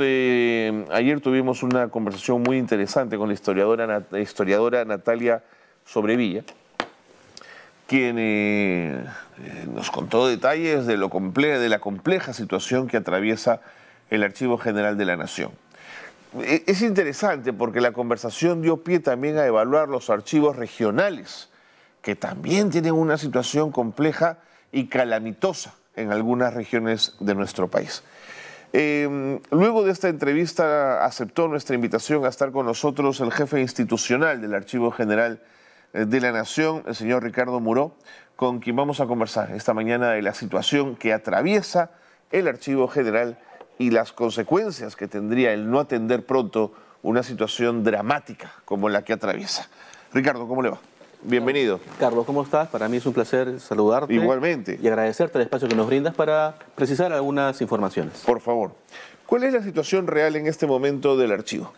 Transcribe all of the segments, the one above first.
ayer tuvimos una conversación muy interesante con la historiadora Natalia Sobrevilla, quien nos contó detalles de la compleja situación que atraviesa el Archivo General de la Nación. Es interesante porque la conversación dio pie también a evaluar los archivos regionales, que también tienen una situación compleja y calamitosa en algunas regiones de nuestro país. Luego de esta entrevista aceptó nuestra invitación a estar con nosotros el jefe institucional del Archivo General de la Nación, el señor Ricardo Muró, con quien vamos a conversar esta mañana de la situación que atraviesa el Archivo General y las consecuencias que tendría el no atender pronto una situación dramática como la que atraviesa. Ricardo, ¿cómo le va? Bienvenido. Carlos, ¿cómo estás? Para mí es un placer saludarte. Igualmente. Y agradecerte el espacio que nos brindas para precisar algunas informaciones. Por favor. ¿Cuál es la situación real en este momento del archivo?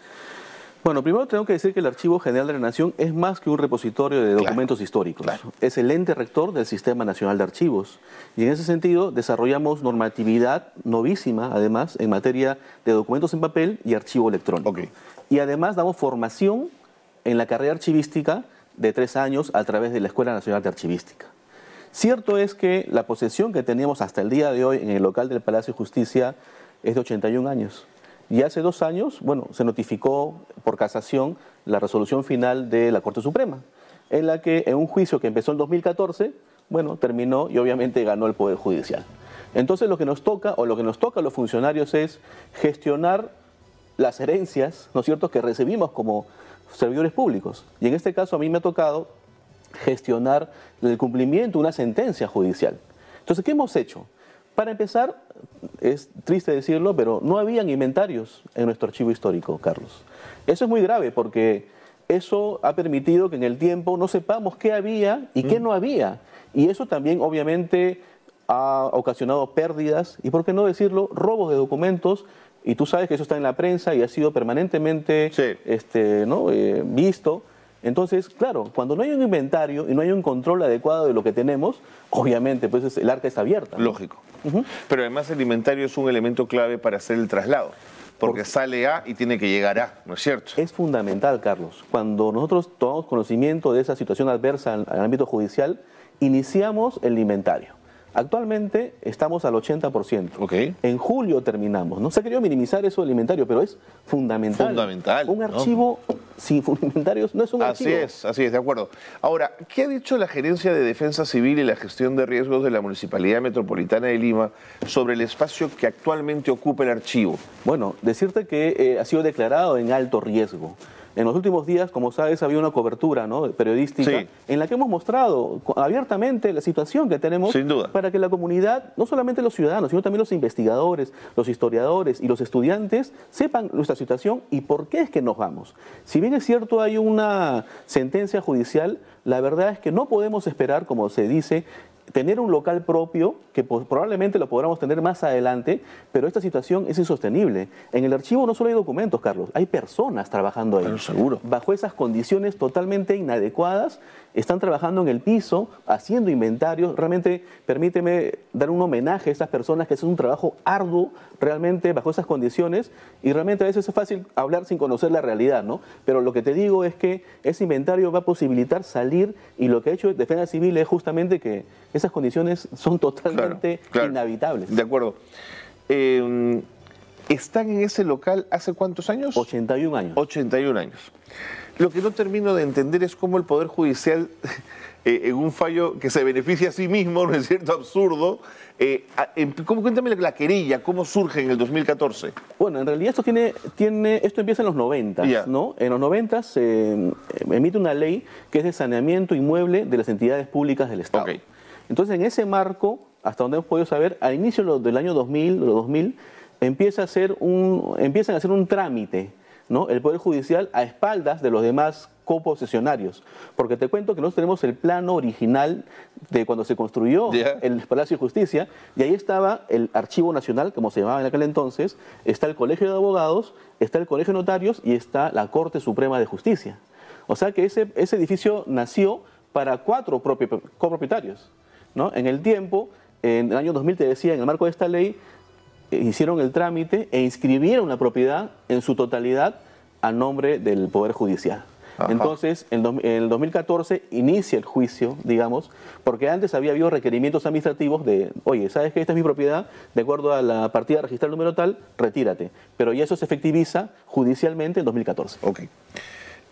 Bueno, primero tengo que decir que el Archivo General de la Nación es más que un repositorio de documentos históricos. Claro. Es el ente rector del Sistema Nacional de Archivos. Y en ese sentido desarrollamos normatividad novísima, además, en materia de documentos en papel y archivo electrónico. Okay. Y además damos formación en la carrera archivística de 3 años a través de la Escuela Nacional de Archivística. Cierto es que la posesión que teníamos hasta el día de hoy en el local del Palacio de Justicia es de 81 años. Y hace 2 años, bueno, se notificó por casación la resolución final de la Corte Suprema, en la que en un juicio que empezó en 2014, bueno, terminó y obviamente ganó el Poder Judicial. Entonces lo que nos toca a los funcionarios es gestionar las herencias, ¿no es cierto?, que recibimos como servidores públicos. Y en este caso a mí me ha tocado gestionar el cumplimiento de una sentencia judicial. Entonces, ¿qué hemos hecho? Para empezar, es triste decirlo, pero no habían inventarios en nuestro archivo histórico, Carlos. Eso es muy grave porque eso ha permitido que en el tiempo no sepamos qué había y qué no había. Y eso también, obviamente, ha ocasionado pérdidas y, por qué no decirlo, robos de documentos. Y tú sabes que eso está en la prensa y ha sido permanentemente visto. Entonces, claro, cuando no hay un inventario y no hay un control adecuado de lo que tenemos, obviamente pues el arca está abierta, ¿no? Lógico. Pero además el inventario es un elemento clave para hacer el traslado, porque sale A y tiene que llegar A, ¿no es cierto? Es fundamental, Carlos. Cuando nosotros tomamos conocimiento de esa situación adversa en el ámbito judicial, iniciamos el inventario. Actualmente estamos al 80%. Okay. En julio terminamos. No se ha querido minimizar eso del inventario, pero es fundamental. Fundamental. Un archivo sin inventarios no es un archivo. Así es, de acuerdo. Ahora, ¿qué ha dicho la Gerencia de Defensa Civil y la Gestión de Riesgos de la Municipalidad Metropolitana de Lima sobre el espacio que actualmente ocupa el archivo? Bueno, decirte que ha sido declarado en alto riesgo. En los últimos días, como sabes, había una cobertura, ¿no?, periodística, en la que hemos mostrado abiertamente la situación que tenemos. Sin duda. Para que la comunidad, no solamente los ciudadanos, sino también los investigadores, los historiadores y los estudiantes sepan nuestra situación y por qué es que nos vamos. Si bien es cierto, hay una sentencia judicial, la verdad es que no podemos esperar, como se dice, tener un local propio, que probablemente lo podamos tener más adelante, pero esta situación es insostenible. En el archivo no solo hay documentos, Carlos, hay personas trabajando ahí. Pero seguro. Bajo esas condiciones totalmente inadecuadas, están trabajando en el piso, haciendo inventarios. Realmente, permíteme dar un homenaje a estas personas que hacen un trabajo arduo, realmente bajo esas condiciones, y realmente a veces es fácil hablar sin conocer la realidad, ¿no? Pero lo que te digo es que ese inventario va a posibilitar salir, y lo que ha hecho Defensa Civil es justamente que esas condiciones son totalmente inhabitables. De acuerdo. ¿Están en ese local hace cuántos años? 81 años. 81 años. Lo que no termino de entender es cómo el Poder Judicial, en un fallo que se beneficia a sí mismo, ¿no es cierto?, absurdo. Cuéntame la querella, ¿cómo surge en el 2014? Bueno, en realidad esto empieza en los 90, ¿no? En los 90 se emite una ley que es de saneamiento inmueble de las entidades públicas del Estado. Okay. Entonces, en ese marco, hasta donde hemos podido saber, al inicio del año 2000, empiezan a hacer un trámite, ¿no?, el Poder Judicial a espaldas de los demás coposesionarios. Porque te cuento que nosotros tenemos el plano original de cuando se construyó el Palacio de Justicia, y ahí estaba el Archivo Nacional, como se llamaba en aquel entonces, está el Colegio de Abogados, está el Colegio de Notarios y está la Corte Suprema de Justicia. O sea que ese edificio nació para 4 copropietarios, ¿no? En el tiempo, en el año 2000, te decía, en el marco de esta ley, hicieron el trámite e inscribieron la propiedad en su totalidad a nombre del Poder Judicial. Ajá. Entonces, en el 2014 inicia el juicio, digamos, porque antes había habido requerimientos administrativos de, oye, ¿sabes que esta es mi propiedad? De acuerdo a la partida registral número tal, retírate. Pero ya eso se efectiviza judicialmente en 2014. Ok.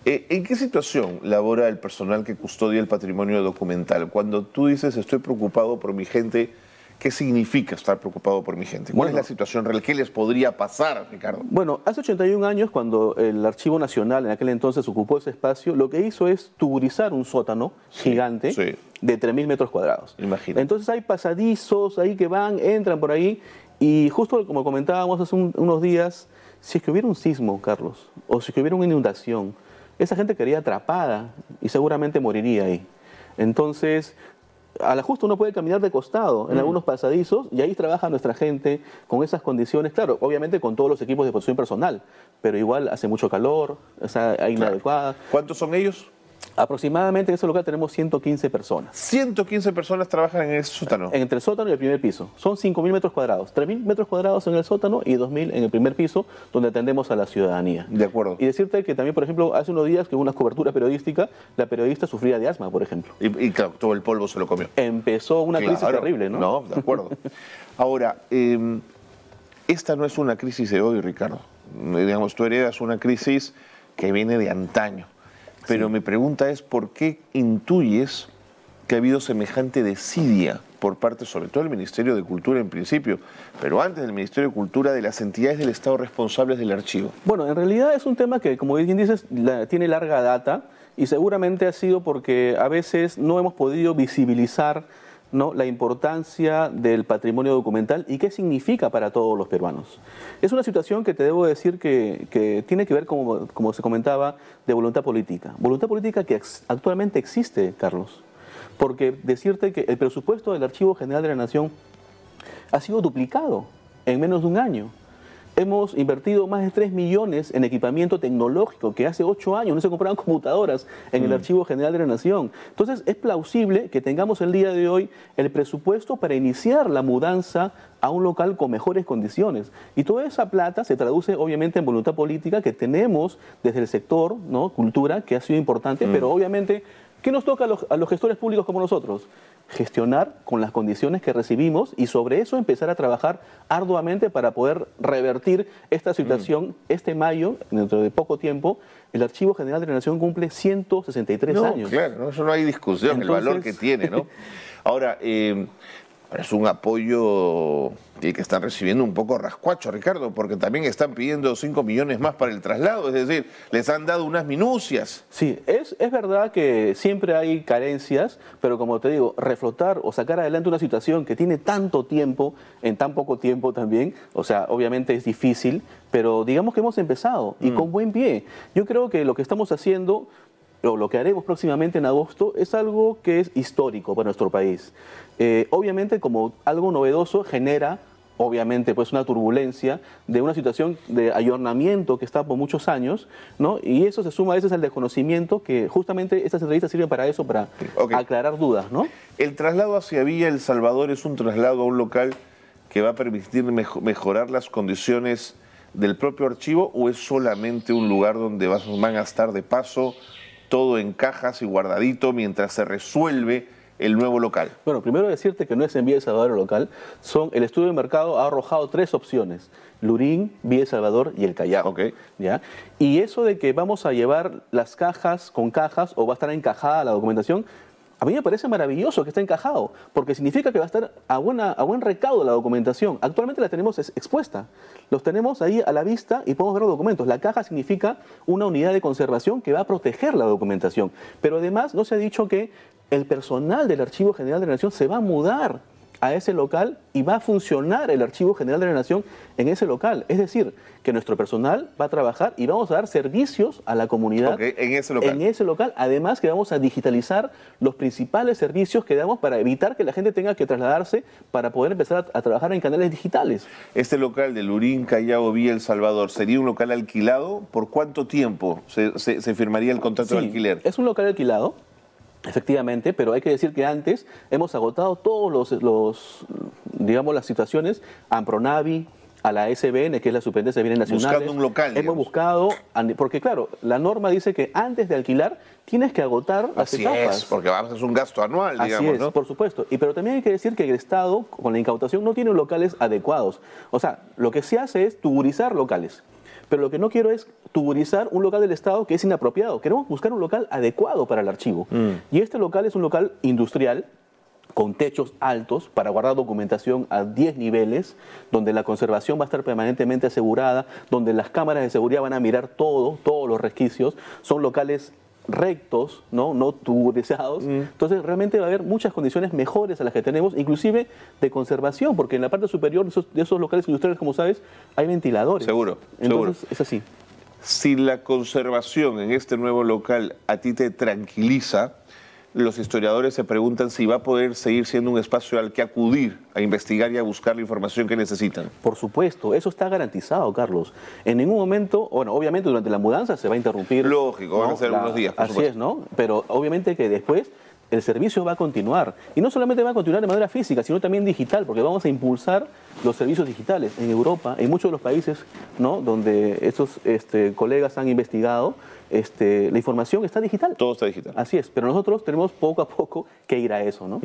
¿En qué situación labora el personal que custodia el patrimonio documental? Cuando tú dices, estoy preocupado por mi gente, ¿qué significa estar preocupado por mi gente? ¿Cuál es la situación real? ¿Qué les podría pasar, Ricardo? Bueno, hace 81 años, cuando el Archivo Nacional en aquel entonces ocupó ese espacio, lo que hizo es tuburizar un sótano gigante de 3.000 metros cuadrados. Imagínate. Entonces hay pasadizos ahí que van, entran por ahí, y justo como comentábamos hace unos días, si es que hubiera un sismo, Carlos, o si es que hubiera una inundación, esa gente quedaría atrapada y seguramente moriría ahí. Entonces, a la justa uno puede caminar de costado en algunos pasadizos y ahí trabaja nuestra gente con esas condiciones, claro, obviamente con todos los equipos de protección personal, pero igual hace mucho calor, o sea, hay inadecuada. ¿Cuántos son ellos? Aproximadamente en ese lugar tenemos 115 personas. 115 personas trabajan en ese sótano. Entre el sótano y el primer piso. Son 5.000 metros cuadrados. 3.000 metros cuadrados en el sótano y 2.000 en el primer piso, donde atendemos a la ciudadanía. De acuerdo. Y decirte que también, por ejemplo, hace unos días que hubo una cobertura periodística, la periodista sufría de asma, por ejemplo. Y claro, todo el polvo se lo comió. Empezó una crisis terrible, ¿no? No, de acuerdo. Ahora, esta no es una crisis de hoy, Ricardo. Digamos, tú heredas una crisis que viene de antaño. Pero mi pregunta es, ¿por qué intuyes que ha habido semejante desidia por parte, sobre todo del Ministerio de Cultura en principio, pero antes del Ministerio de Cultura, de las entidades del Estado responsables del archivo? Bueno, en realidad es un tema que, como bien dices, tiene larga data y seguramente ha sido porque a veces no hemos podido visibilizar, ¿no?, la importancia del patrimonio documental y qué significa para todos los peruanos. Es una situación que te debo decir que tiene que ver, como se comentaba, de voluntad política. Voluntad política que actualmente existe, Carlos. Porque decirte que el presupuesto del Archivo General de la Nación ha sido duplicado en menos de un año. Hemos invertido más de 3 millones en equipamiento tecnológico, que hace 8 años no se compraban computadoras en el Archivo General de la Nación. Entonces, es plausible que tengamos el día de hoy el presupuesto para iniciar la mudanza a un local con mejores condiciones. Y toda esa plata se traduce, obviamente, en voluntad política que tenemos desde el sector, ¿no?, cultura, que ha sido importante, pero obviamente, ¿qué nos toca a los gestores públicos como nosotros? Gestionar con las condiciones que recibimos y sobre eso empezar a trabajar arduamente para poder revertir esta situación. Este mayo, dentro de poco tiempo, el Archivo General de la Nación cumple 163 años. Claro, eso no hay discusión, el valor que tiene, ¿no? Ahora, es un apoyo que están recibiendo un poco rascuacho, Ricardo, porque también están pidiendo 5 millones más para el traslado, es decir, les han dado unas minucias. Sí, es verdad que siempre hay carencias, pero como te digo, reflotar o sacar adelante una situación que tiene tanto tiempo, en tan poco tiempo también, o sea, obviamente es difícil, pero digamos que hemos empezado y con buen pie. Yo creo que lo que estamos haciendo, o lo que haremos próximamente en agosto, es algo que es histórico para nuestro país. Obviamente, como algo novedoso, genera, obviamente, pues una turbulencia de una situación de ayornamiento que está por muchos años, ¿no? Y eso se suma a veces al desconocimiento, que justamente estas entrevistas sirven para eso, para aclarar dudas, ¿no? ¿El traslado hacia Villa El Salvador es un traslado a un local que va a permitir mejorar las condiciones del propio archivo, o es solamente un lugar donde van a estar de paso, todo en cajas y guardadito mientras se resuelve el nuevo local? Bueno, primero decirte que no es en Villa El Salvador el local. El estudio de mercado ha arrojado 3 opciones: Lurín, Villa El Salvador y el Callao. ¿Ya? Y eso de que vamos a llevar las cajas con cajas o va a estar encajada la documentación, a mí me parece maravilloso que esté encajado, porque significa que va a estar a buen recaudo la documentación. Actualmente la tenemos expuesta, los tenemos ahí a la vista y podemos ver los documentos. La caja significa una unidad de conservación que va a proteger la documentación. Pero además no se ha dicho que el personal del Archivo General de la Nación se va a mudar a ese local y va a funcionar el Archivo General de la Nación en ese local. Es decir, que nuestro personal va a trabajar y vamos a dar servicios a la comunidad en ese local. Además que vamos a digitalizar los principales servicios que damos para evitar que la gente tenga que trasladarse para poder empezar a trabajar en canales digitales. Este local de Lurín, Callao, Villa El Salvador, ¿sería un local alquilado? ¿Por cuánto tiempo se firmaría el contrato de alquiler? Es un local alquilado. Efectivamente, pero hay que decir que antes hemos agotado todos digamos, las situaciones. Ampronavi, a la SBN, que es la Superintendencia de Bienes Nacionales. Buscando un local, Hemos buscado, porque claro, la norma dice que antes de alquilar tienes que agotar las etapas. Así es, porque vamos a hacer un gasto anual, digamos, Así es, ¿no? por supuesto. Pero también hay que decir que el Estado, con la incautación, no tiene locales adecuados. O sea, lo que se hace es tuburizar locales. Pero lo que no quiero es tuburizar un local del Estado que es inapropiado. Queremos buscar un local adecuado para el archivo. Y este local es un local industrial, con techos altos para guardar documentación a 10 niveles, donde la conservación va a estar permanentemente asegurada, donde las cámaras de seguridad van a mirar todos los resquicios. Son locales rectos, no tuburizados. Entonces realmente va a haber muchas condiciones mejores a las que tenemos, inclusive de conservación, porque en la parte superior de esos locales industriales, como sabes, hay ventiladores. Seguro, Entonces, seguro. es así. Si la conservación en este nuevo local a ti te tranquiliza, los historiadores se preguntan si va a poder seguir siendo un espacio al que acudir a investigar y a buscar la información que necesitan. Por supuesto, eso está garantizado, Carlos. En ningún momento, bueno, obviamente durante la mudanza se va a interrumpir. Lógico, van a ser algunos días, por Así supuesto. es, ¿no? Pero obviamente que después el servicio va a continuar. Y no solamente va a continuar de manera física, sino también digital, porque vamos a impulsar los servicios digitales. En Europa, en muchos de los países, ¿no?, donde estos colegas han investigado, la información está digital. Todo está digital. Así es, pero nosotros tenemos poco a poco que ir a eso, ¿no?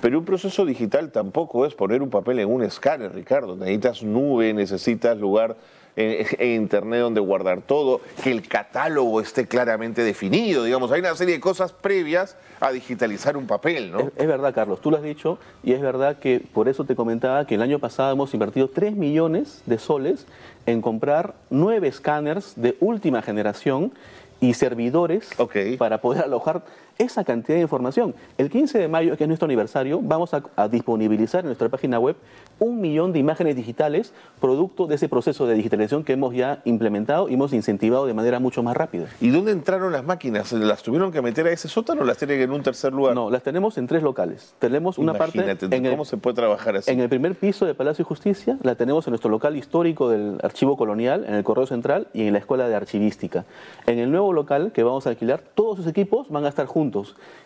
Pero un proceso digital tampoco es poner un papel en un escáner, Ricardo. Necesitas nube, necesitas lugar en internet donde guardar todo, que el catálogo esté claramente definido, digamos. Hay una serie de cosas previas a digitalizar un papel, ¿no? Es verdad, Carlos, tú lo has dicho, y es verdad que por eso te comentaba que el año pasado hemos invertido 3 millones de soles en comprar 9 escáneres de última generación y servidores para poder alojar esa cantidad de información. El 15 de mayo, que es nuestro aniversario, vamos a disponibilizar en nuestra página web 1 millón de imágenes digitales, producto de ese proceso de digitalización que hemos ya implementado y hemos incentivado de manera mucho más rápida. ¿Y dónde entraron las máquinas? ¿Las tuvieron que meter a ese sótano o las tienen en un tercer lugar? No, las tenemos en 3 locales. Tenemos una Imagínate, parte ¿cómo se puede trabajar así? en el primer piso de Palacio de Justicia, la tenemos en nuestro local histórico del Archivo Colonial, en el Correo Central y en la Escuela de Archivística. En el nuevo local que vamos a alquilar, todos sus equipos van a estar juntos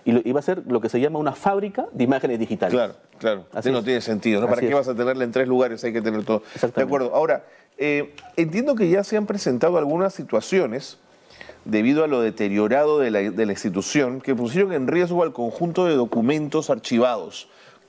y va a ser lo que se llama una fábrica de imágenes digitales. Claro, claro. Así no es. tiene sentido, ¿no? ¿Para Así qué es. vas a tenerla en 3 lugares? Hay que tener todo. Exactamente. De acuerdo. Ahora, entiendo que ya se han presentado algunas situaciones debido a lo deteriorado de la institución que pusieron en riesgo al conjunto de documentos archivados.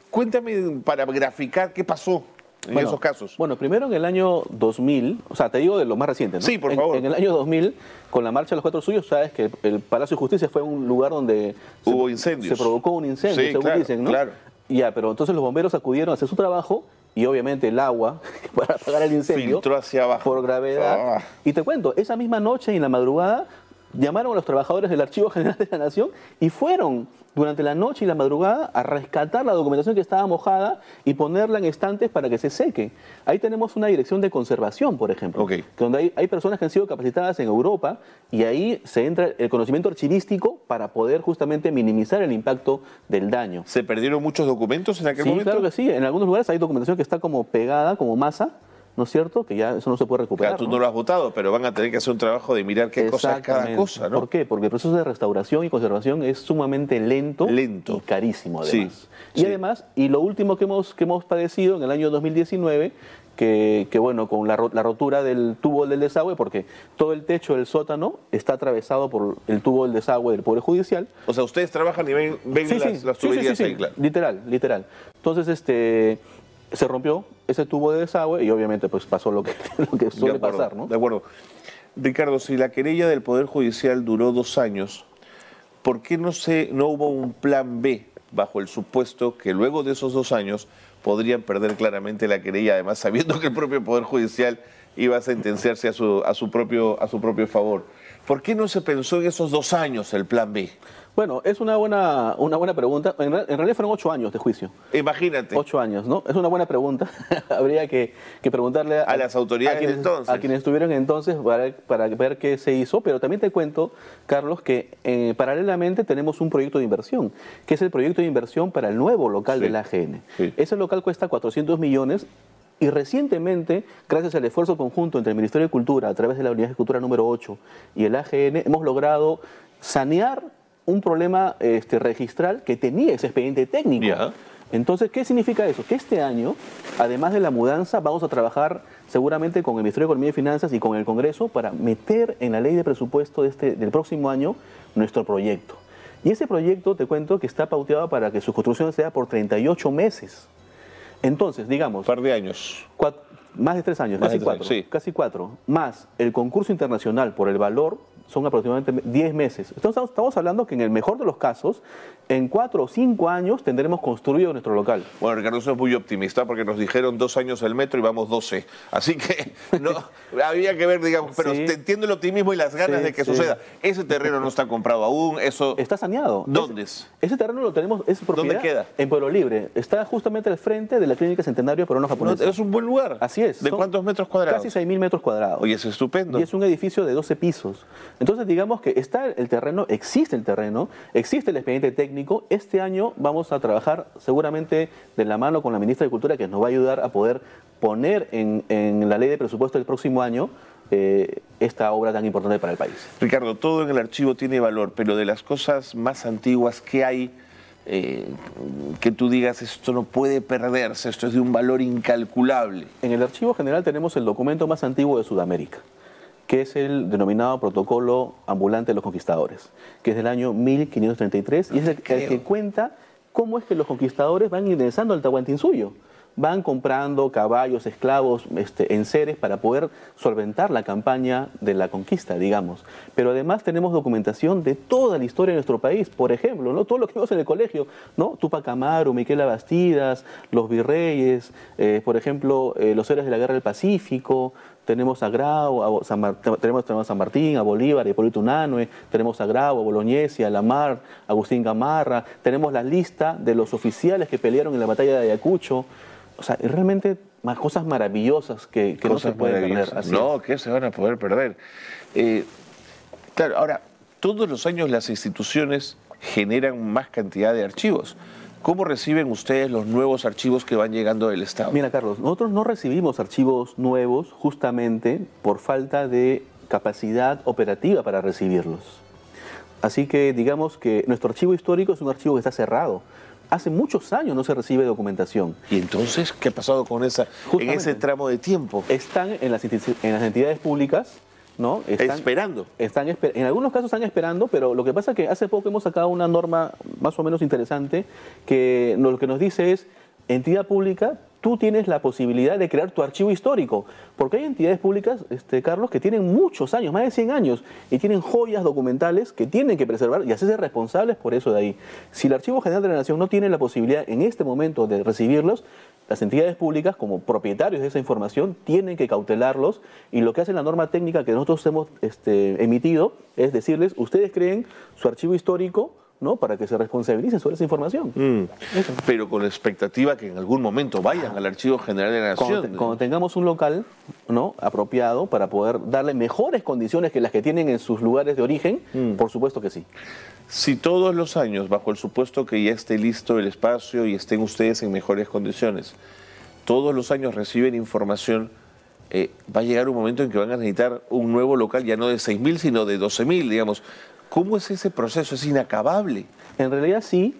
Cuéntame para graficar qué pasó en esos casos. Bueno, primero en el año 2000, o sea, te digo de lo más reciente, ¿no? Sí, por favor. En el año 2000, con la Marcha de los Cuatro Suyos, sabes que el Palacio de Justicia fue un lugar donde hubo incendios. Se provocó un incendio, Sí, según claro, dicen, ¿no? claro. Ya, pero entonces los bomberos acudieron a hacer su trabajo y obviamente el agua para apagar el incendio Filtró hacia abajo. por gravedad. Y te cuento, esa misma noche y en la madrugada llamaron a los trabajadores del Archivo General de la Nación y fueron durante la noche y la madrugada a rescatar la documentación que estaba mojada y ponerla en estantes para que se seque. Ahí tenemos una dirección de conservación, por ejemplo, donde hay personas que han sido capacitadas en Europa y ahí se entra el conocimiento archivístico para poder justamente minimizar el impacto del daño. ¿Se perdieron muchos documentos en aquel momento? Sí, claro que sí. En algunos lugares hay documentación que está como pegada, como masa, ¿no es cierto? Que ya eso no se puede recuperar. Claro, tú no lo has votado, pero van a tener que hacer un trabajo de mirar qué cosa es cada cosa, ¿no? ¿Por qué? Porque el proceso de restauración y conservación es sumamente lento. y carísimo, además. Y además, y lo último que hemos padecido en el año 2019, que bueno, con la rotura del tubo del desagüe, porque todo el techo del sótano está atravesado por el tubo del desagüe del Poder Judicial. O sea, ustedes trabajan y ven las tuberías ahí, claro. Literal. Entonces, se rompió ese tubo de desagüe y obviamente pues pasó lo que suele pasar, ¿no? De acuerdo. Ricardo, si la querella del Poder Judicial duró 2 años, ¿por qué no hubo un plan B bajo el supuesto que luego de esos 2 años podrían perder claramente la querella, además sabiendo que el propio Poder Judicial iba a sentenciarse a su propio favor? ¿Por qué no se pensó en esos 2 años el plan B? Bueno, es una buena pregunta. En realidad fueron 8 años de juicio. Imagínate. 8 años, ¿no? Es una buena pregunta. Habría que preguntarle a las autoridades entonces. A quienes estuvieron entonces para ver qué se hizo. Pero también te cuento, Carlos, que paralelamente tenemos un proyecto de inversión, que es el proyecto de inversión para el nuevo local del AGN. Sí. Ese local cuesta 400 millones. Y recientemente, gracias al esfuerzo conjunto entre el Ministerio de Cultura, a través de la Unidad de Cultura número 8 y el AGN, hemos logrado sanear un problema registral que tenía ese expediente técnico. Entonces, ¿qué significa eso? Que este año, además de la mudanza, vamos a trabajar seguramente con el Ministerio de Economía y Finanzas y con el Congreso para meter en la ley de presupuesto del próximo año nuestro proyecto. Y ese proyecto, te cuento, que está pauteado para que su construcción sea por 38 meses. Entonces, digamos... Un par de años. Más de 3 años, Más casi de 3 4. años, sí. Casi 4. Más el concurso internacional por el valor son aproximadamente 10 meses. Entonces estamos hablando que en el mejor de los casos, en 4 o 5 años tendremos construido nuestro local. Bueno, Ricardo, eso es muy optimista porque nos dijeron 2 años el metro y vamos 12. Así que no, había que ver, digamos, pero Sí. te entiendo el optimismo y las ganas Sí, de que sí. suceda. Ese terreno no está comprado aún, eso... Está saneado. ¿Dónde es? Ese terreno lo tenemos, es propiedad. ¿Dónde queda? En Pueblo Libre. Está justamente al frente de la Clínica Centenario Peruano No, Japonesa. es un buen lugar. Así es. ¿De Son cuántos metros cuadrados? Casi 6.000 metros cuadrados. Oye, es estupendo. Y es un edificio de 12 pisos. Entonces, digamos que está el terreno, existe el expediente técnico. Este año vamos a trabajar seguramente de la mano con la ministra de Cultura, que nos va a ayudar a poder poner en la ley de presupuesto del próximo año esta obra tan importante para el país. Ricardo, todo en el archivo tiene valor, pero de las cosas más antiguas que hay, que tú digas, esto no puede perderse, esto es de un valor incalculable. En el Archivo General tenemos el documento más antiguo de Sudamérica, que es el denominado Protocolo Ambulante de los Conquistadores, que es del año 1533, y es el que cuenta cómo es que los conquistadores van ingresando al Tahuantinsuyo. Van comprando caballos, esclavos, enseres para poder solventar la campaña de la conquista, digamos. Pero además tenemos documentación de toda la historia de nuestro país. Por ejemplo, ¿no? Todo lo que vimos en el colegio, ¿no? Tupac Amaru, Miquela Bastidas, los virreyes, por ejemplo, los héroes de la Guerra del Pacífico. Tenemos a Grau, tenemos a San Martín, a Bolívar, a Hipólito Unanue, tenemos a Grau, a Bolognesi, a Lamar, a Agustín Gamarra, tenemos la lista de los oficiales que pelearon en la batalla de Ayacucho. O sea, realmente cosas maravillosas que no se pueden perder. Así no, es. que se van a poder perder. Claro, ahora, todos los años las instituciones generan más cantidad de archivos. ¿Cómo reciben ustedes los nuevos archivos que van llegando del Estado? Mira, Carlos, nosotros no recibimos archivos nuevos justamente por falta de capacidad operativa para recibirlos. Así que digamos que nuestro archivo histórico es un archivo que está cerrado. Hace muchos años no se recibe documentación. ¿Y entonces qué ha pasado con en ese tramo de tiempo? Están en las entidades públicas, ¿no? Esperando. En algunos casos están esperando, pero lo que pasa es que hace poco hemos sacado una norma más o menos interesante que lo que nos dice es, entidad pública, tú tienes la posibilidad de crear tu archivo histórico, porque hay entidades públicas, Carlos, que tienen muchos años, más de 100 años, y tienen joyas documentales que tienen que preservar y hacerse responsables por eso de ahí. Si el Archivo General de la Nación no tiene la posibilidad en este momento de recibirlos, las entidades públicas, como propietarios de esa información, tienen que cautelarlos, y lo que hace la norma técnica que nosotros hemos emitido es decirles, ustedes creen su archivo histórico, ¿no? Para que se responsabilicen sobre esa información. Pero con la expectativa que en algún momento vayan al Archivo General de la Nación. Cuando tengamos un local, ¿no? apropiado para poder darle mejores condiciones que las que tienen en sus lugares de origen, por supuesto que sí. Si todos los años, bajo el supuesto que ya esté listo el espacio y estén ustedes en mejores condiciones, todos los años reciben información, va a llegar un momento en que van a necesitar un nuevo local, ya no de 6.000, sino de 12.000, digamos. ¿Cómo es ese proceso? ¿Es inacabable? En realidad sí.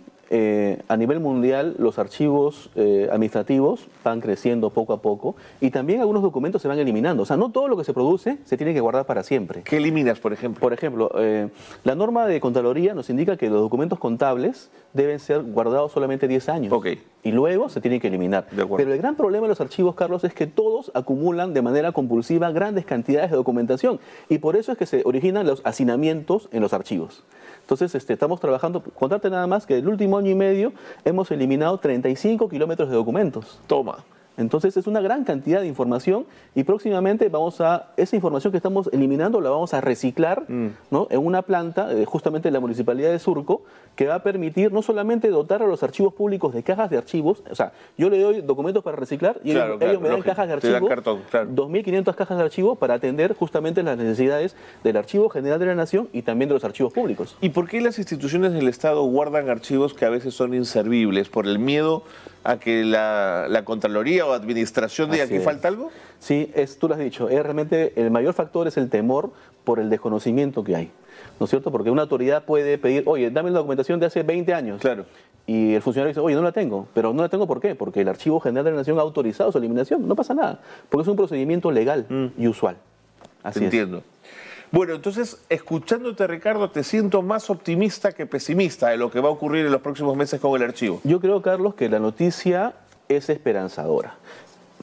A nivel mundial los archivos administrativos van creciendo poco a poco y también algunos documentos se van eliminando. O sea, no todo lo que se produce se tiene que guardar para siempre. ¿Qué eliminas, por ejemplo? Por ejemplo, la norma de Contraloría nos indica que los documentos contables deben ser guardados solamente 10 años. Okay. Y luego se tienen que eliminar. Pero el gran problema de los archivos, Carlos, es que todos acumulan de manera compulsiva grandes cantidades de documentación. Y por eso es que se originan los hacinamientos en los archivos. Entonces, estamos trabajando, contarte nada más que el último año y medio hemos eliminado 35 kilómetros de documentos. Toma. Entonces es una gran cantidad de información y próximamente esa información que estamos eliminando la vamos a reciclar, ¿no? en una planta, justamente en la Municipalidad de Surco, que va a permitir no solamente dotar a los archivos públicos de cajas de archivos, o sea, yo le doy documentos para reciclar y ellos me dan cajas de archivos, 2.500 cajas de archivo para atender justamente las necesidades del Archivo General de la Nación y también de los archivos públicos. ¿Y por qué las instituciones del Estado guardan archivos que a veces son inservibles? ¿Por el miedo a que la Contraloría o Administración diga que falta algo? Sí, tú lo has dicho. Realmente el mayor factor es el temor por el desconocimiento que hay, ¿no es cierto? Porque una autoridad puede pedir, oye, dame la documentación de hace 20 años. Claro. y el funcionario dice, oye, no la tengo. Pero no la tengo, ¿por qué? Porque el Archivo General de la Nación ha autorizado su eliminación. No pasa nada, porque es un procedimiento legal y usual. Así es. Entiendo. Bueno, entonces, escuchándote, Ricardo, te siento más optimista que pesimista de lo que va a ocurrir en los próximos meses con el archivo. Yo creo, Carlos, que la noticia es esperanzadora.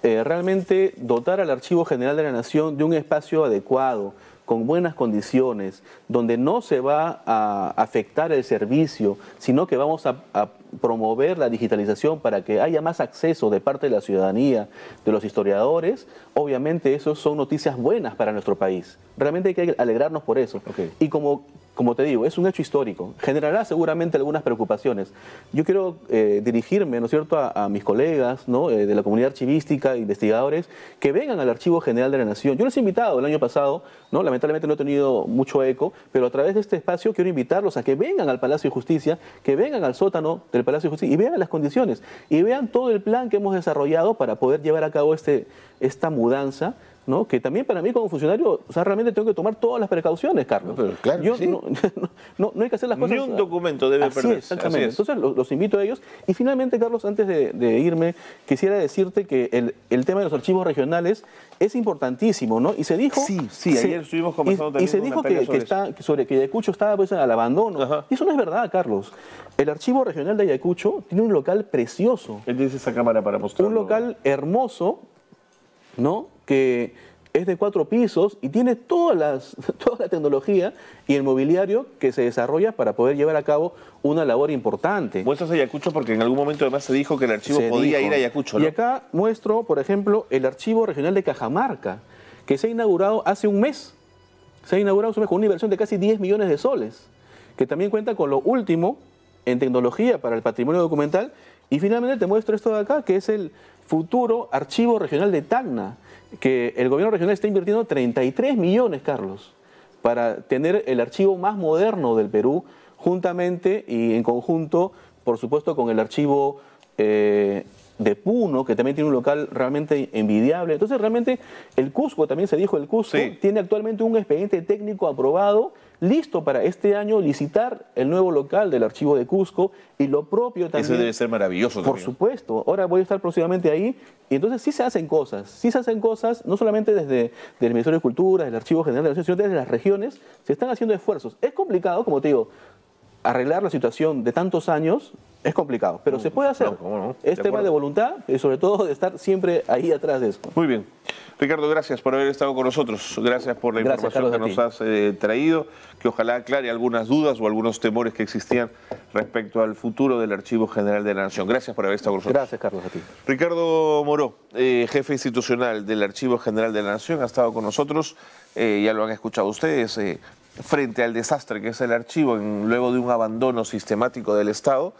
Realmente dotar al Archivo General de la Nación de un espacio adecuado, con buenas condiciones, donde no se va a afectar el servicio, sino que vamos a promover la digitalización para que haya más acceso de parte de la ciudadanía, de los historiadores, obviamente eso son noticias buenas para nuestro país. Realmente hay que alegrarnos por eso. Okay. Y como te digo, es un hecho histórico, generará seguramente algunas preocupaciones. Yo quiero dirigirme, ¿no es cierto?, a mis colegas, ¿no?, de la comunidad archivística, investigadores, que vengan al Archivo General de la Nación. Yo les he invitado el año pasado, ¿no?, lamentablemente no he tenido mucho eco, pero a través de este espacio quiero invitarlos a que vengan al Palacio de Justicia, que vengan al sótano del Palacio de Justicia y vean las condiciones, y vean todo el plan que hemos desarrollado para poder llevar a cabo esta mudanza, ¿no? Que también para mí como funcionario, o sea, realmente tengo que tomar todas las precauciones, Carlos. Pero claro, yo sí. no hay que hacer las cosas. Ni un documento debe perderse. Exactamente. Entonces los invito a ellos. Y finalmente, Carlos, antes de irme, quisiera decirte que el tema de los archivos regionales es importantísimo, ¿no? Y se dijo... Sí, ayer estuvimos conversando también. Y se dijo que Ayacucho estaba pues al abandono. Ajá. Y eso no es verdad, Carlos. El Archivo Regional de Ayacucho tiene un local precioso. Él dice esa cámara para mostrarlo. Un local hermoso, ¿no?, que es de 4 pisos y tiene toda la tecnología y el mobiliario que se desarrolla para poder llevar a cabo una labor importante. Muestras Ayacucho porque en algún momento además se dijo que el archivo podía ir a Ayacucho, ¿no? Y acá muestro, por ejemplo, el Archivo Regional de Cajamarca, que se ha inaugurado hace un mes. Se ha inaugurado con una inversión de casi 10 millones de soles, que también cuenta con lo último en tecnología para el patrimonio documental. Y finalmente te muestro esto de acá, que es el futuro Archivo Regional de Tacna, que el gobierno regional está invirtiendo 33 millones, Carlos, para tener el archivo más moderno del Perú, juntamente y en conjunto, por supuesto, con el archivo de Puno, que también tiene un local realmente envidiable. Entonces, realmente, el Cusco, también se dijo, el Cusco tiene actualmente un expediente técnico aprobado, listo para este año licitar el nuevo local del archivo de Cusco, y lo propio también. Ese debe ser maravilloso también. Por supuesto. Ahora voy a estar próximamente ahí, y entonces sí se hacen cosas, no solamente desde el Ministerio de Cultura, el Archivo General de la Nación, sino desde las regiones, se están haciendo esfuerzos. Es complicado, como te digo, arreglar la situación de tantos años es complicado, pero se puede hacer. No. Es tema de voluntad y sobre todo de estar siempre ahí atrás de esto. Muy bien. Ricardo, gracias por haber estado con nosotros. Gracias por la información que nos has traído, que ojalá aclare algunas dudas o algunos temores que existían respecto al futuro del Archivo General de la Nación. Gracias por haber estado con nosotros. Gracias, Carlos, a ti. Ricardo Moró, jefe institucional del Archivo General de la Nación, ha estado con nosotros. Ya lo han escuchado ustedes. Frente al desastre que es el archivo, luego de un abandono sistemático del Estado,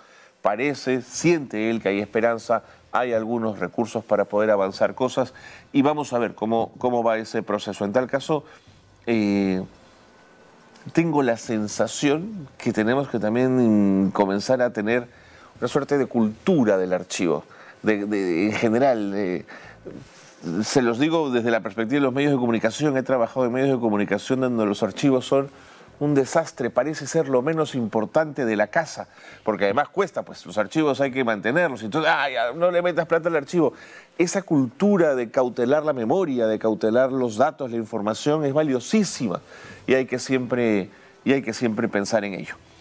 siente él que hay esperanza, hay algunos recursos para poder avanzar cosas y vamos a ver cómo va ese proceso. En tal caso, tengo la sensación que tenemos que también comenzar a tener una suerte de cultura del archivo, en general. Se los digo desde la perspectiva de los medios de comunicación. He trabajado en medios de comunicación donde los archivos son un desastre, parece ser lo menos importante de la casa, porque además cuesta, pues los archivos hay que mantenerlos, entonces, no le metas plata al archivo. Esa cultura de cautelar la memoria, de cautelar los datos, la información, es valiosísima y hay que siempre pensar en ello.